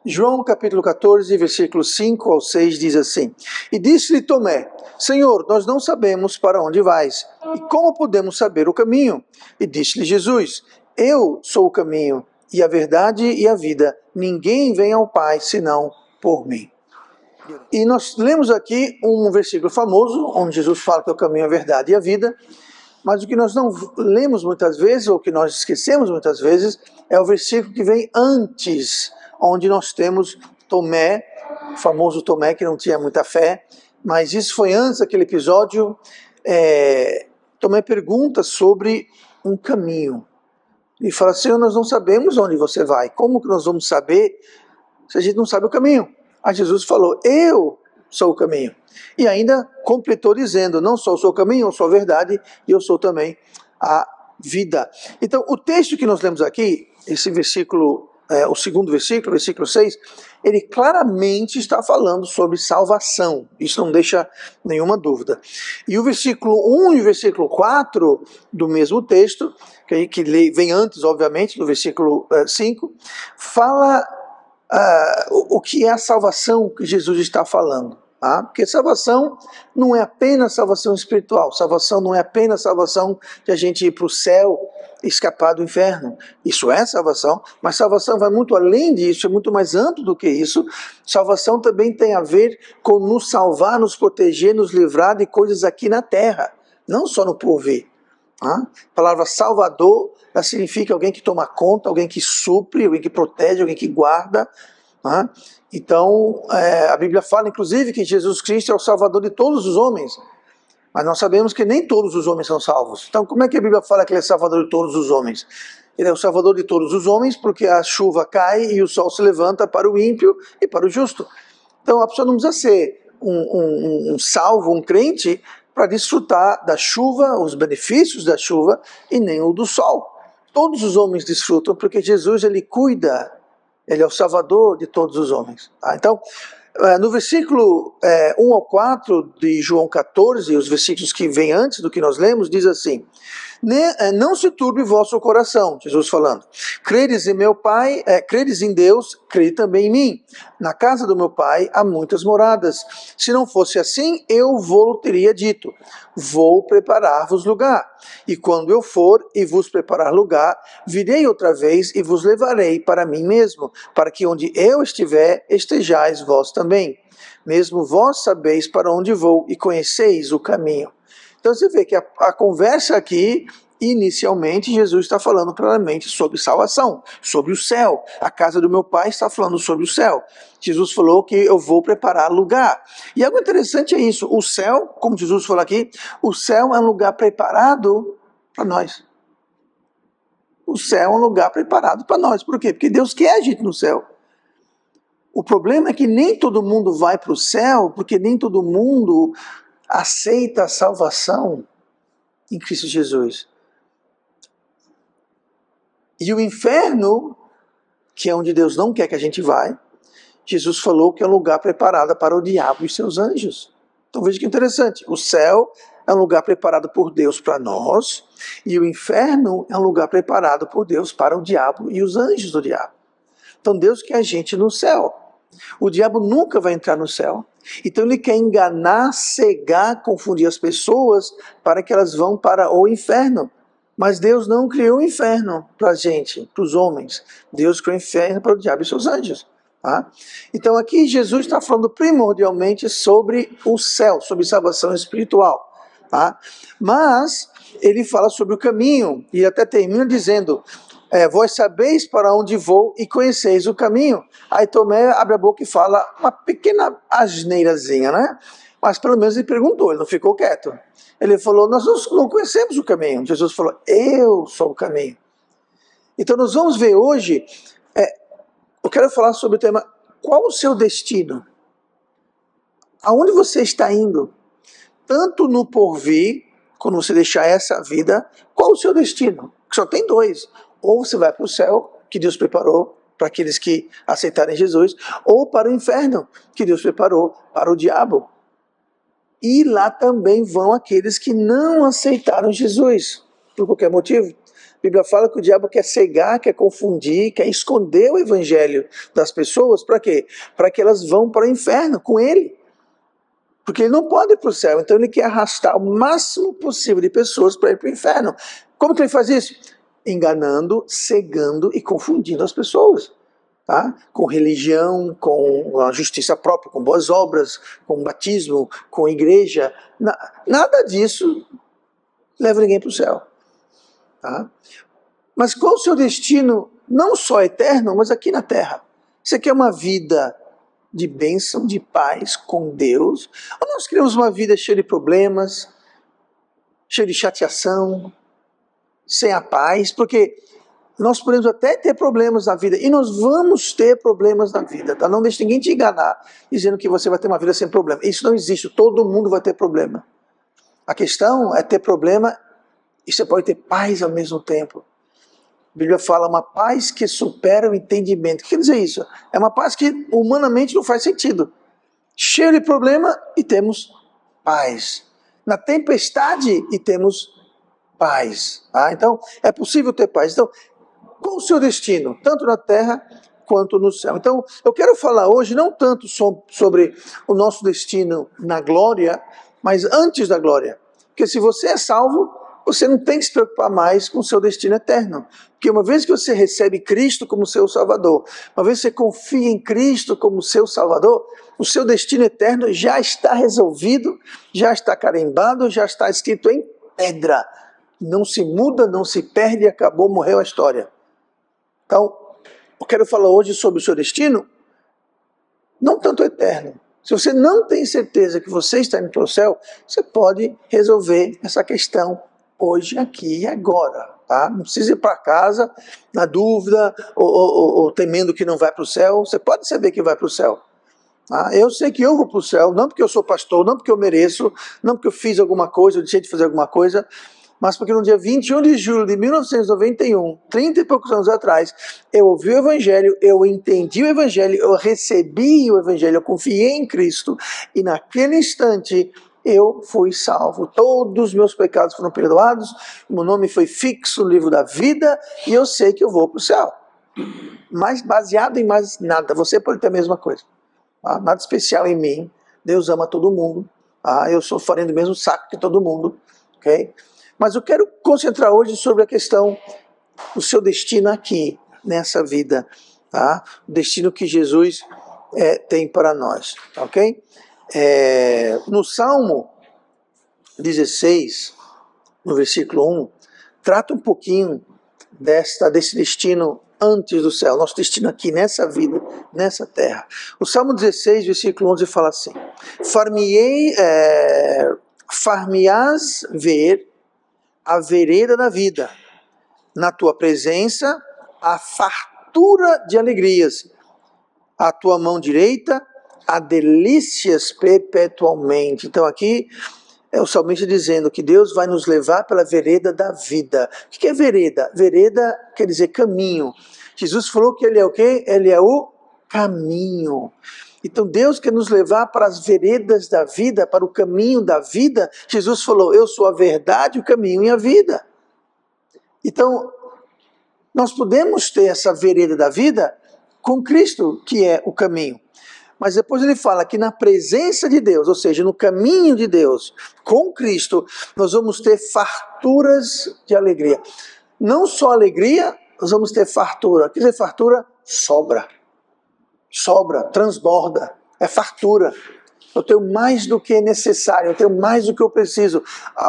João capítulo 14, versículos 5 ao 6 diz assim: E disse-lhe Tomé: Senhor, nós não sabemos para onde vais, e como podemos saber o caminho? E disse-lhe Jesus: Eu sou o caminho, e a verdade e a vida. Ninguém vem ao Pai senão por mim. E nós lemos aqui um versículo famoso, onde Jesus fala que é o caminho, a verdade e a vida. Mas o que nós não lemos muitas vezes, ou que nós esquecemos muitas vezes, é o versículo que vem antes, onde nós temos Tomé, o famoso Tomé que não tinha muita fé, mas isso foi antes daquele episódio. Tomé pergunta sobre um caminho. Ele fala: Senhor, nós não sabemos onde você vai, como que nós vamos saber se a gente não sabe o caminho? Aí Jesus falou: Eu sou o caminho. E ainda completou dizendo: não só sou o caminho, eu sou a verdade e eu sou também a vida. Então, o texto que nós lemos aqui, esse versículo, o segundo versículo, versículo 6, ele claramente está falando sobre salvação. Isso não deixa nenhuma dúvida. E o versículo 1 e o versículo 4 do mesmo texto, que vem antes, obviamente, do versículo 5, fala o que é a salvação que Jesus está falando. Tá? Porque salvação não é apenas salvação espiritual, salvação não é apenas salvação de a gente ir para o céu, escapar do inferno. Isso é salvação, mas salvação vai muito além disso, é muito mais amplo do que isso. Salvação também tem a ver com nos salvar, nos proteger, nos livrar de coisas aqui na terra, não só no porvir. A palavra salvador significa alguém que toma conta, alguém que supre, alguém que protege, alguém que guarda. Então, a Bíblia fala, inclusive, que Jesus Cristo é o Salvador de todos os homens. Mas nós sabemos que nem todos os homens são salvos. Então, como é que a Bíblia fala que Ele é Salvador de todos os homens? Ele é o Salvador de todos os homens porque a chuva cai e o sol se levanta para o ímpio e para o justo. Então, a pessoa não precisa ser um salvo, um crente, para desfrutar da chuva, os benefícios da chuva, e nem o do sol. Todos os homens desfrutam porque Jesus, Ele cuida. Ele é o Salvador de todos os homens. Tá? Então, no versículo 1 ao 4 de João 14, os versículos que vêm antes do que nós lemos, diz assim: Não se turbe vosso coração, Jesus falando. Credes em meu Pai, credes em Deus, crede também em mim. Na casa do meu Pai há muitas moradas. Se não fosse assim, eu vou teria dito: vou preparar-vos lugar. E quando eu for e vos preparar lugar, virei outra vez e vos levarei para mim mesmo, para que onde eu estiver, estejais vós também. Mesmo vós sabeis para onde vou e conheceis o caminho. Então você vê que a conversa aqui, inicialmente, Jesus está falando claramente sobre salvação, sobre o céu. A casa do meu Pai está falando sobre o céu. Jesus falou que eu vou preparar lugar. E algo interessante é isso, o céu, como Jesus falou aqui, o céu é um lugar preparado para nós. O céu é um lugar preparado para nós. Por quê? Porque Deus quer a gente no céu. O problema é que nem todo mundo vai para o céu, porque nem todo mundo aceita a salvação em Cristo Jesus. E o inferno, que é onde Deus não quer que a gente vá, Jesus falou que é um lugar preparado para o diabo e seus anjos. Então veja que interessante, o céu é um lugar preparado por Deus para nós, e o inferno é um lugar preparado por Deus para o diabo e os anjos do diabo. Então Deus quer a gente no céu. O diabo nunca vai entrar no céu. Então ele quer enganar, cegar, confundir as pessoas para que elas vão para o inferno. Mas Deus não criou o inferno para a gente, para os homens. Deus criou o inferno para o diabo e seus anjos. Tá? Então aqui Jesus está falando primordialmente sobre o céu, sobre salvação espiritual. Tá? Mas ele fala sobre o caminho e até termina dizendo: vós sabeis para onde vou e conheceis o caminho. Aí Tomé abre a boca e fala uma pequena asneirazinha, né? Mas pelo menos ele perguntou, ele não ficou quieto. Ele falou: nós não conhecemos o caminho. Jesus falou: eu sou o caminho. Então nós vamos ver hoje, eu quero falar sobre o tema: qual o seu destino? Aonde você está indo? Tanto no porvir, quando você deixar essa vida, qual o seu destino? Só tem dois. Ou você vai para o céu, que Deus preparou para aqueles que aceitarem Jesus, ou para o inferno, que Deus preparou para o diabo. E lá também vão aqueles que não aceitaram Jesus, por qualquer motivo. Bíblia fala que o diabo quer cegar, quer confundir, quer esconder o evangelho das pessoas. Para quê? Para que elas vão para o inferno com ele. Porque ele não pode ir para o céu, então ele quer arrastar o máximo possível de pessoas para ir para o inferno. Como que ele faz isso? Enganando, cegando e confundindo as pessoas. Tá? Com religião, com a justiça própria, com boas obras, com batismo, com igreja. Nada disso leva ninguém para o céu. Tá? Mas qual o seu destino, não só eterno, mas aqui na terra? Você quer uma vida de bênção, de paz com Deus? Ou nós queremos uma vida cheia de problemas, cheia de chateação, sem a paz? Porque nós podemos até ter problemas na vida, e nós vamos ter problemas na vida, tá? Não deixe ninguém te enganar, dizendo que você vai ter uma vida sem problema. Isso não existe, todo mundo vai ter problema. A questão é ter problema e você pode ter paz ao mesmo tempo. A Bíblia fala uma paz que supera o entendimento. O que quer dizer isso? É uma paz que humanamente não faz sentido. Cheio de problema e temos paz. Na tempestade e temos paz. Tá? Então, é possível ter paz. Então, qual o seu destino? Tanto na terra quanto no céu. Então, eu quero falar hoje não tanto sobre o nosso destino na glória, mas antes da glória. Porque se você é salvo, você não tem que se preocupar mais com o seu destino eterno. Porque uma vez que você recebe Cristo como seu Salvador, uma vez que você confia em Cristo como seu Salvador, o seu destino eterno já está resolvido, já está carimbado, já está escrito em pedra. Não se muda, não se perde, acabou, morreu a história. Então, eu quero falar hoje sobre o seu destino, não tanto eterno. Se você não tem certeza que você está indo para o céu, você pode resolver essa questão hoje, aqui e agora. Tá? Não precisa ir para casa na dúvida ou temendo que não vai para o céu. Você pode saber que vai para o céu. Tá? Eu sei que eu vou para o céu, não porque eu sou pastor, não porque eu mereço, não porque eu fiz alguma coisa, eu deixei de fazer alguma coisa, mas porque no dia 21 de julho de 1991, 30 e poucos anos atrás, eu ouvi o Evangelho, eu entendi o Evangelho, eu recebi o Evangelho, eu confiei em Cristo, e naquele instante eu fui salvo. Todos os meus pecados foram perdoados, meu nome foi fixo no livro da vida, e eu sei que eu vou para o céu. Mas baseado em mais nada, você pode ter a mesma coisa. Tá? Nada especial em mim, Deus ama todo mundo, tá? Eu sou farinha do mesmo saco que todo mundo, ok? Mas eu quero concentrar hoje sobre a questão do seu destino aqui, nessa vida, tá? O destino que Jesus tem para nós, ok? No Salmo 16, no versículo 1, trata um pouquinho desse destino antes do céu, nosso destino aqui nessa vida, nessa terra. O Salmo 16, versículo 11 fala assim: far-me-ás ver a vereda da vida, na tua presença a fartura de alegrias, a tua mão direita há delícias perpetualmente. Então aqui é o salmista dizendo que Deus vai nos levar pela vereda da vida. O que é vereda? Vereda quer dizer caminho. Jesus falou que ele é o quê? Ele é o caminho. Então Deus quer nos levar para as veredas da vida, para o caminho da vida. Jesus falou, eu sou a verdade, o caminho e a vida. Então, nós podemos ter essa vereda da vida com Cristo, que é o caminho. Mas depois ele fala que na presença de Deus, ou seja, no caminho de Deus, com Cristo, nós vamos ter farturas de alegria. Não só alegria, nós vamos ter fartura. Quer dizer, fartura sobra. Sobra, transborda, é fartura. Eu tenho mais do que é necessário, eu tenho mais do que eu preciso.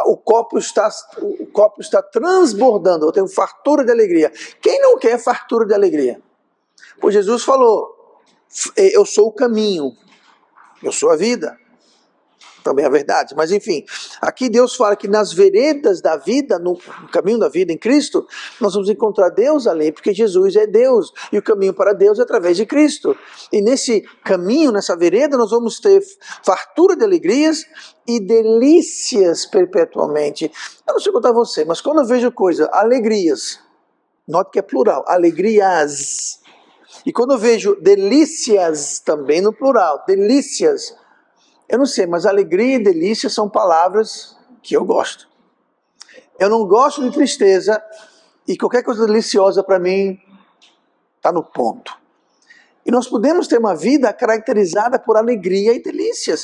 O copo está transbordando, eu tenho fartura de alegria. Quem não quer fartura de alegria? Pois Jesus falou, eu sou o caminho, eu sou a vida. Também é verdade, mas enfim, aqui Deus fala que nas veredas da vida, no caminho da vida em Cristo, nós vamos encontrar Deus ali, porque Jesus é Deus, e o caminho para Deus é através de Cristo. E nesse caminho, nessa vereda, nós vamos ter fartura de alegrias e delícias perpetuamente. Eu não sei contar você, mas quando eu vejo coisa, alegrias, note que é plural, alegrias, e quando eu vejo delícias também no plural, delícias, eu não sei, mas alegria e delícia são palavras que eu gosto. Eu não gosto de tristeza, e qualquer coisa deliciosa para mim está no ponto. E nós podemos ter uma vida caracterizada por alegria e delícias.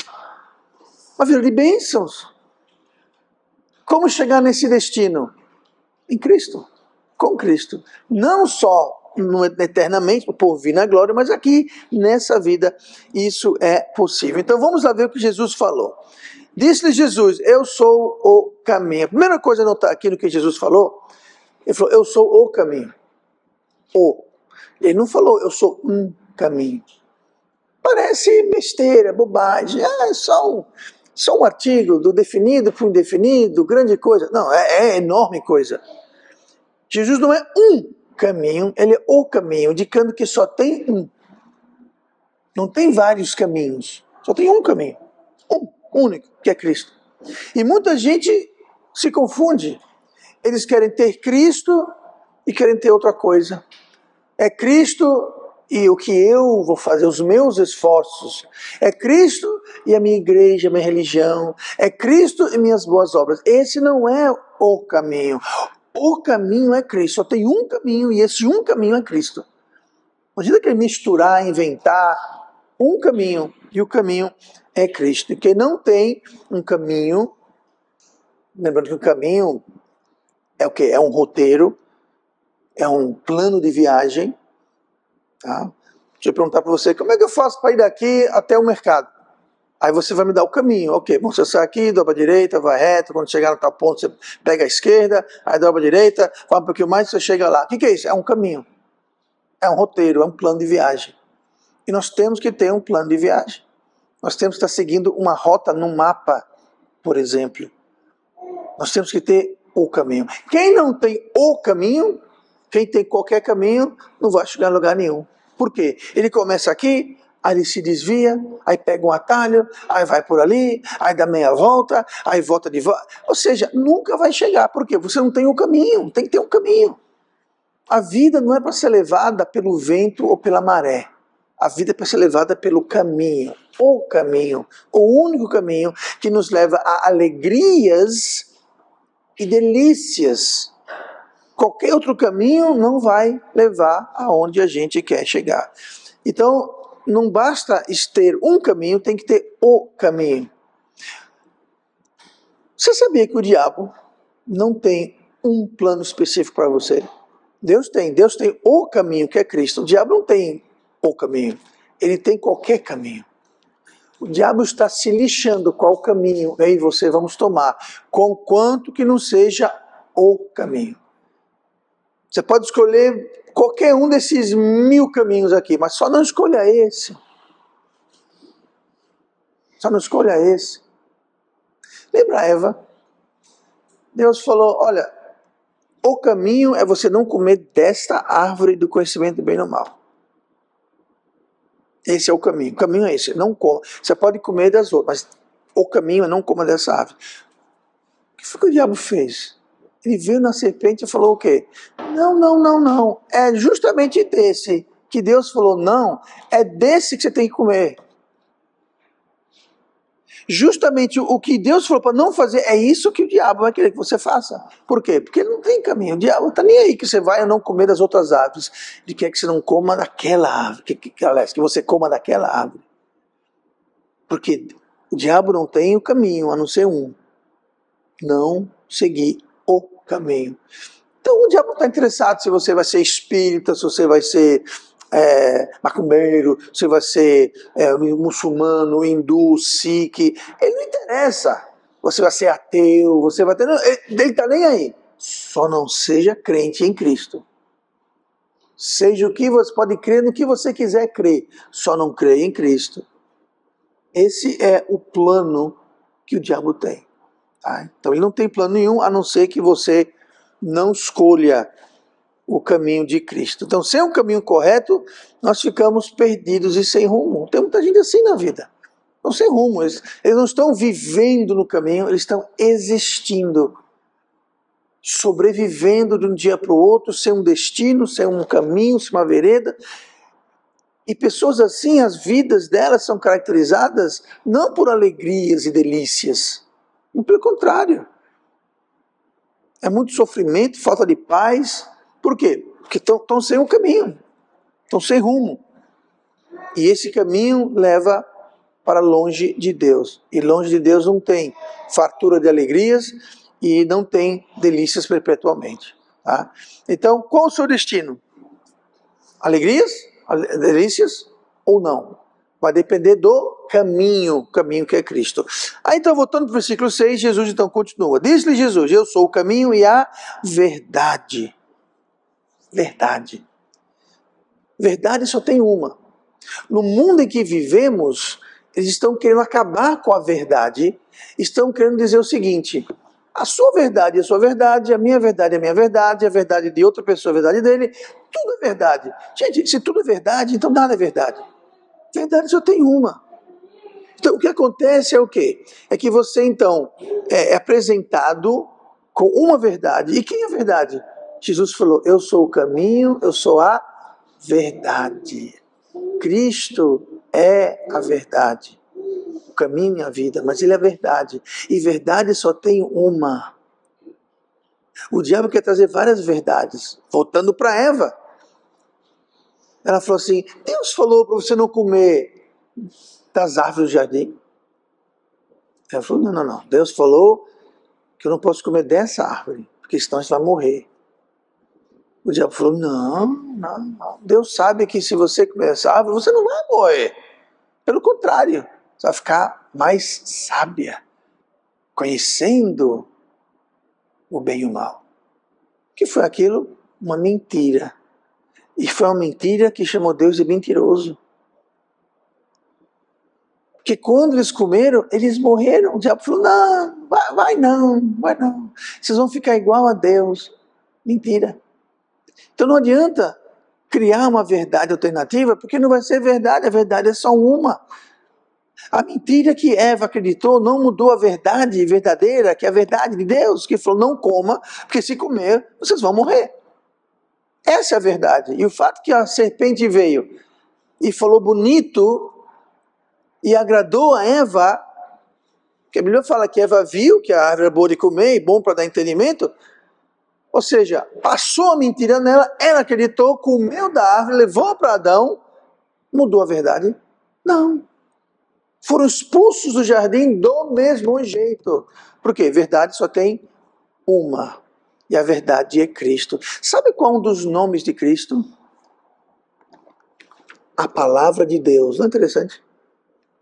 Uma vida de bênçãos. Como chegar nesse destino? Em Cristo. Com Cristo. Não só eternamente, por vir na glória, mas aqui, nessa vida, isso é possível. Então vamos lá ver o que Jesus falou. Disse-lhe Jesus, eu sou o caminho. A primeira coisa a notar aqui no que Jesus falou, ele falou, eu sou o caminho. Ele não falou, eu sou um caminho. Parece besteira, bobagem. É só um artigo do definido para o indefinido, grande coisa. Não, é enorme coisa. Jesus não é um caminho, ele é o caminho, indicando que só tem um. Não tem vários caminhos, só tem um caminho. Um único, que é Cristo. E muita gente se confunde. Eles querem ter Cristo e querem ter outra coisa. É Cristo e o que eu vou fazer, os meus esforços. É Cristo e a minha igreja, a minha religião. É Cristo e minhas boas obras. Esse não é o caminho. O caminho é Cristo. Só tem um caminho e esse um caminho é Cristo. Não adianta querer misturar, inventar um caminho e o caminho é Cristo. E quem não tem um caminho, lembrando que o caminho é o quê? É um roteiro, é um plano de viagem. Tá? Deixa eu perguntar para você, como é que eu faço para ir daqui até o mercado? Aí você vai me dar o caminho. Ok, bom, você sai aqui, dobra a direita, vai reto, quando chegar no tal ponto você pega a esquerda, aí dobra a direita, vai um pouquinho mais, você chega lá. O que é isso? É um caminho. É um roteiro, é um plano de viagem. E nós temos que ter um plano de viagem. Nós temos que estar seguindo uma rota num mapa, por exemplo. Nós temos que ter o caminho. Quem não tem o caminho, quem tem qualquer caminho, não vai chegar a lugar nenhum. Por quê? Ele começa aqui, aí ele se desvia, aí pega um atalho, aí vai por ali, aí dá meia volta, aí volta de volta. Ou seja, nunca vai chegar. Por quê? Você não tem o caminho, tem que ter um caminho. A vida não é para ser levada pelo vento ou pela maré. A vida é para ser levada pelo caminho. O único caminho que nos leva a alegrias e delícias. Qualquer outro caminho não vai levar aonde a gente quer chegar. Então, não basta ter um caminho, tem que ter o caminho. Você sabia que o diabo não tem um plano específico para você? Deus tem o caminho que é Cristo. O diabo não tem o caminho, ele tem qualquer caminho. O diabo está se lixando qual caminho eu e você vamos tomar, conquanto que não seja o caminho. Você pode escolher qualquer um desses 1000 caminhos aqui, mas só não escolha esse. Só não escolha esse. Lembra Eva? Deus falou, olha, o caminho é você não comer desta árvore do conhecimento do bem e do mal. Esse é o caminho. O caminho é esse. Não coma. Você pode comer das outras, mas o caminho é não coma dessa árvore. O que foi que o diabo fez? Ele veio na serpente e falou o quê? Não. É justamente desse que Deus falou não. É desse que você tem que comer. Justamente o que Deus falou para não fazer, é isso que o diabo vai querer que você faça. Por quê? Porque ele não tem caminho. O diabo está nem aí que você vai ou não comer das outras árvores. Ele quer que você não coma daquela árvore. Que você coma daquela árvore. Porque o diabo não tem o caminho, a não ser um. Não seguir o caminho. Então o diabo não está interessado se você vai ser espírita, se você vai ser macumbeiro, se vai ser muçulmano, hindu, sikh. Ele não interessa. Você vai ser ateu, você vai ter... Ele está nem aí. Só não seja crente em Cristo. Seja o que você pode crer no que você quiser crer. Só não creia em Cristo. Esse é o plano que o diabo tem. Tá? Então ele não tem plano nenhum, a não ser que você não escolha o caminho de Cristo. Então, sem um caminho correto, nós ficamos perdidos e sem rumo. Tem muita gente assim na vida. Estão sem rumo. Eles não estão vivendo no caminho, eles estão existindo. Sobrevivendo de um dia para o outro, sem um destino, sem um caminho, sem uma vereda. E pessoas assim, as vidas delas são caracterizadas não por alegrias e delícias, mas pelo contrário. É muito sofrimento, falta de paz, Por quê? Porque estão sem um caminho, estão sem rumo. E esse caminho leva para longe de Deus. E longe de Deus não tem fartura de alegrias e não tem delícias perpetuamente. Tá? Então, qual o seu destino? Alegrias, delícias ou não? Vai depender do caminho que é Cristo. Aí então, voltando para o versículo 6, Jesus então continua. Diz-lhe Jesus, eu sou o caminho e a verdade. Verdade. Verdade só tem uma. No mundo em que vivemos, eles estão querendo acabar com a verdade, estão querendo dizer o seguinte: a sua verdade é a sua verdade, a minha verdade é a minha verdade, a verdade de outra pessoa é a verdade dele, tudo é verdade. Gente, se tudo é verdade, então nada é verdade. Verdade só tem uma. Então o que acontece é o quê? É que você então é apresentado com uma verdade. E quem é a verdade? Jesus falou, eu sou o caminho, eu sou a verdade. Cristo é a verdade, o caminho e a vida, mas ele é a verdade. E verdade só tem uma. O diabo quer trazer várias verdades. Voltando para Eva. Ela falou assim, Deus falou para você não comer das árvores do jardim. Ela falou, não. Deus falou que eu não posso comer dessa árvore, porque senão você vai morrer. O diabo falou, não. Deus sabe que se você comer essa árvore, você não vai morrer. Pelo contrário, você vai ficar mais sábia, conhecendo o bem e o mal. O que foi aquilo? Uma mentira. E foi uma mentira que chamou Deus de mentiroso. Porque quando eles comeram, eles morreram. O diabo falou, não. Vocês vão ficar igual a Deus. Mentira. Então não adianta criar uma verdade alternativa, porque não vai ser verdade, a verdade é só uma. A mentira que Eva acreditou não mudou a verdade verdadeira, que é a verdade de Deus, que falou, não coma, porque se comer, vocês vão morrer. Essa é a verdade. E o fato que a serpente veio e falou bonito e agradou a Eva, que a Bíblia fala que Eva viu que a árvore era boa de comer e bom para dar entendimento, ou seja, passou a mentira nela, ela acreditou, comeu da árvore, levou para Adão, mudou a verdade? Não. Foram expulsos do jardim do mesmo jeito. Por quê? Verdade só tem uma. E a verdade é Cristo. Sabe qual é um dos nomes de Cristo? A palavra de Deus. Não é interessante?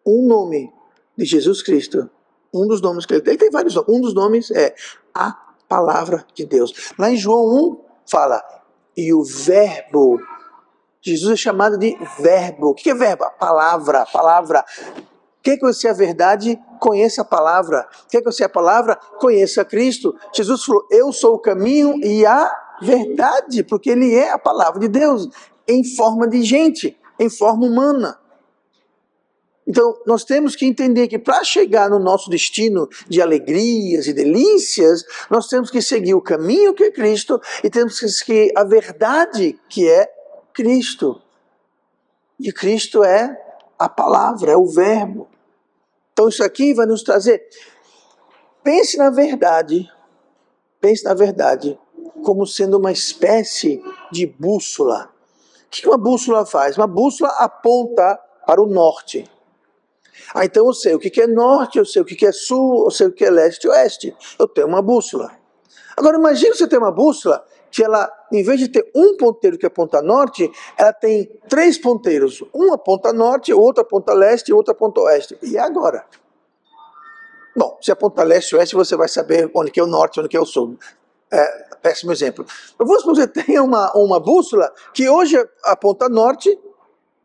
Um nome de Jesus Cristo. Um dos nomes que ele tem. Ele tem vários nomes. Um dos nomes é a palavra de Deus. Lá em João 1 fala, e o verbo. Jesus é chamado de verbo. O que é verbo? A palavra. Quer conhecer a verdade? Conheça a palavra. Quer conhecer a palavra? Conheça Cristo. Jesus falou, eu sou o caminho e a verdade, porque ele é a palavra de Deus, em forma de gente, em forma humana. Então, nós temos que entender que para chegar no nosso destino de alegrias e delícias, nós temos que seguir o caminho que é Cristo e temos que seguir a verdade que é Cristo. E Cristo é a palavra, é o verbo. Então isso aqui vai nos trazer, pense na verdade como sendo uma espécie de bússola. O que uma bússola faz? Uma bússola aponta para o norte. Então eu sei o que é norte, eu sei o que é sul, eu sei o que é leste e oeste. Eu tenho uma bússola. Agora imagine você ter uma bússola que ela, em vez de ter um ponteiro que aponta norte, ela tem 3 ponteiros. Um aponta norte, outro aponta leste e outro aponta oeste. E agora? Bom, se aponta leste e oeste, você vai saber onde que é o norte, onde que é o sul. Péssimo exemplo. Mas vamos supor que você tenha uma bússola que hoje aponta norte,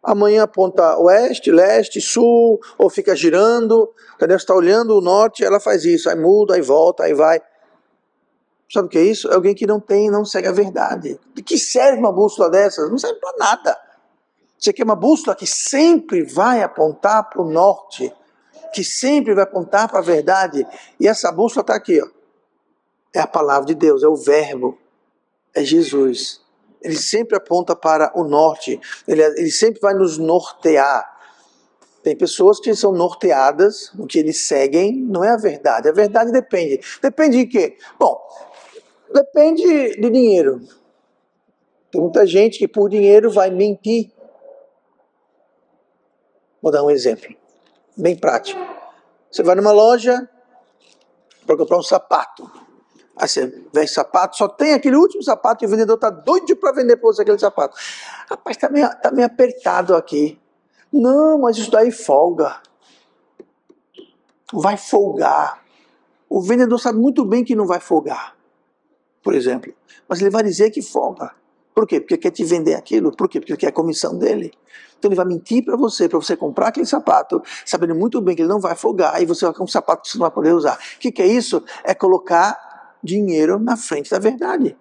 amanhã aponta oeste, leste, sul, ou fica girando, entendeu? Você está olhando o norte, ela faz isso, aí muda, aí volta, aí vai. Sabe o que é isso? É alguém que não segue a verdade. De que serve uma bússola dessas? Não serve para nada. Você quer uma bússola que sempre vai apontar para o norte, que sempre vai apontar para a verdade. E essa bússola está aqui, ó. É a palavra de Deus, é o verbo, é Jesus. Ele sempre aponta para o norte, ele sempre vai nos nortear. Tem pessoas que são norteadas, o que eles seguem não é a verdade. A verdade depende. Depende de quê? Bom, depende de dinheiro. Tem muita gente que por dinheiro vai mentir. Vou dar um exemplo, bem prático. Você vai numa loja para comprar um sapato. Aí você vê sapato, só tem aquele último sapato e o vendedor está doido para vender para você aquele sapato. Rapaz, tá meio apertado aqui. Não, mas isso daí folga. Vai folgar. O vendedor sabe muito bem que não vai folgar, por exemplo. Mas ele vai dizer que folga. Por quê? Porque quer te vender aquilo. Por quê? Porque quer a comissão dele. Então ele vai mentir para você comprar aquele sapato, sabendo muito bem que ele não vai folgar, e você vai com um sapato que você não vai poder usar. O que é isso? É colocar dinheiro na frente da verdade.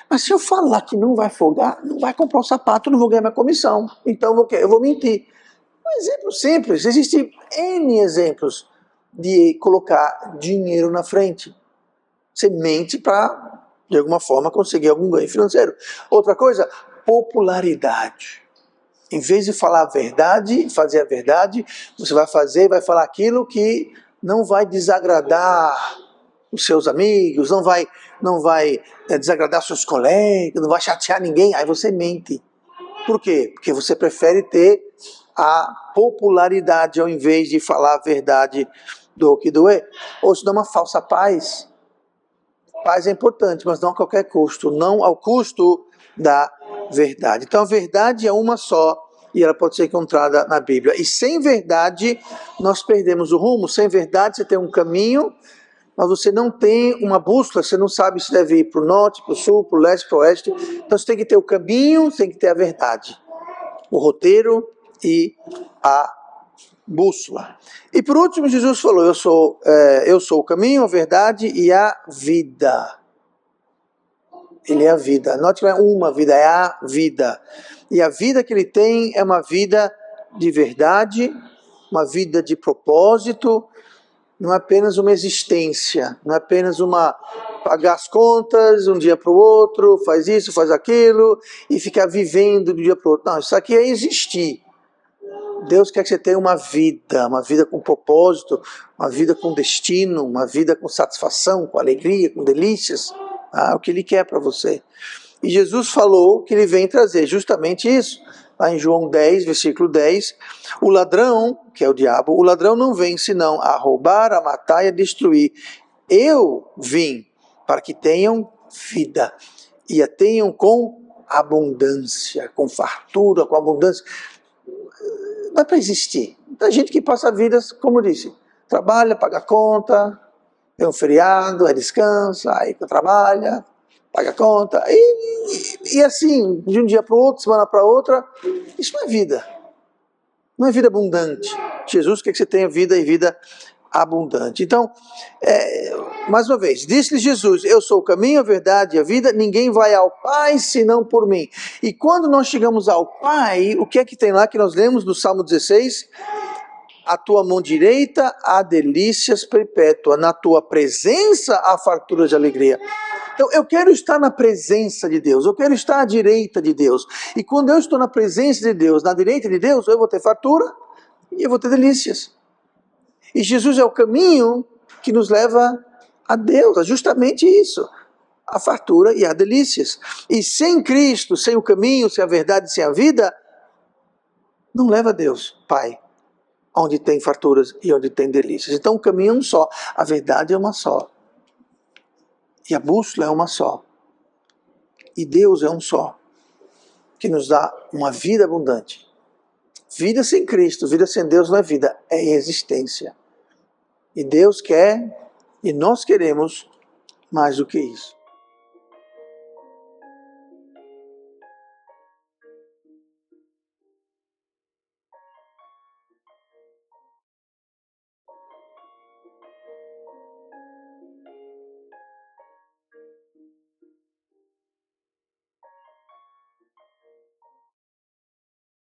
Mas se eu falar que não vai folgar, não vai comprar o sapato, não vou ganhar minha comissão. Então eu vou mentir. Um exemplo simples. Existem N exemplos de colocar dinheiro na frente. Você mente para, de alguma forma, conseguir algum ganho financeiro. Outra coisa, popularidade. Em vez de falar a verdade, fazer a verdade, você vai falar aquilo que não vai desagradar os seus amigos, não vai desagradar seus colegas, não vai chatear ninguém, aí você mente. Por quê? Porque você prefere ter a popularidade ao invés de falar a verdade do que doer. Ou se dá uma falsa paz. Paz é importante, mas não a qualquer custo, não ao custo da verdade. Então a verdade é uma só e ela pode ser encontrada na Bíblia. E sem verdade nós perdemos o rumo. Sem verdade você tem um caminho, mas você não tem uma bússola, você não sabe se deve ir para o norte, para o sul, para o leste, para o oeste. Então você tem que ter o caminho, tem que ter a verdade, o roteiro e a bússola. E por último Jesus falou, eu sou o caminho, a verdade e a vida. Ele é a vida. Note que não é uma vida, é a vida. E a vida que ele tem é uma vida de verdade, uma vida de propósito, não é apenas uma existência, não é apenas pagar as contas um dia para o outro, faz isso, faz aquilo, e ficar vivendo de um dia para o outro. Não, isso aqui é existir. Deus quer que você tenha uma vida com propósito, uma vida com destino, uma vida com satisfação, com alegria, com delícias. O que Ele quer para você. E Jesus falou que Ele vem trazer justamente isso. Lá em João 10, versículo 10, o ladrão, que é o diabo, o ladrão não vem senão a roubar, a matar e a destruir. Eu vim para que tenham vida e a tenham com abundância, com fartura, com abundância. Não é para existir. Tem gente que passa a vida, como eu disse, trabalha, paga conta, tem um feriado, aí descansa, aí trabalha, paga conta, e assim, de um dia para o outro, semana para outra. Isso não é vida. Não é vida abundante. Jesus quer que você tenha vida e vida abundante. Então, mais uma vez, disse-lhe Jesus, eu sou o caminho, a verdade e a vida, ninguém vai ao Pai senão por mim. E quando nós chegamos ao Pai, o que é que tem lá que nós lemos no Salmo 16? A tua mão direita há delícias perpétuas, na tua presença há fartura de alegria. Então eu quero estar na presença de Deus, eu quero estar à direita de Deus. E quando eu estou na presença de Deus, na direita de Deus, eu vou ter fartura e eu vou ter delícias. E Jesus é o caminho que nos leva a Deus, é justamente isso, a fartura e a delícias. E sem Cristo, sem o caminho, sem a verdade, sem a vida, não leva a Deus, Pai, onde tem farturas e onde tem delícias. Então o caminho é um só, a verdade é uma só. E a bússola é uma só. E Deus é um só, que nos dá uma vida abundante. Vida sem Cristo, vida sem Deus não é vida, é existência. E Deus quer, e nós queremos mais do que isso.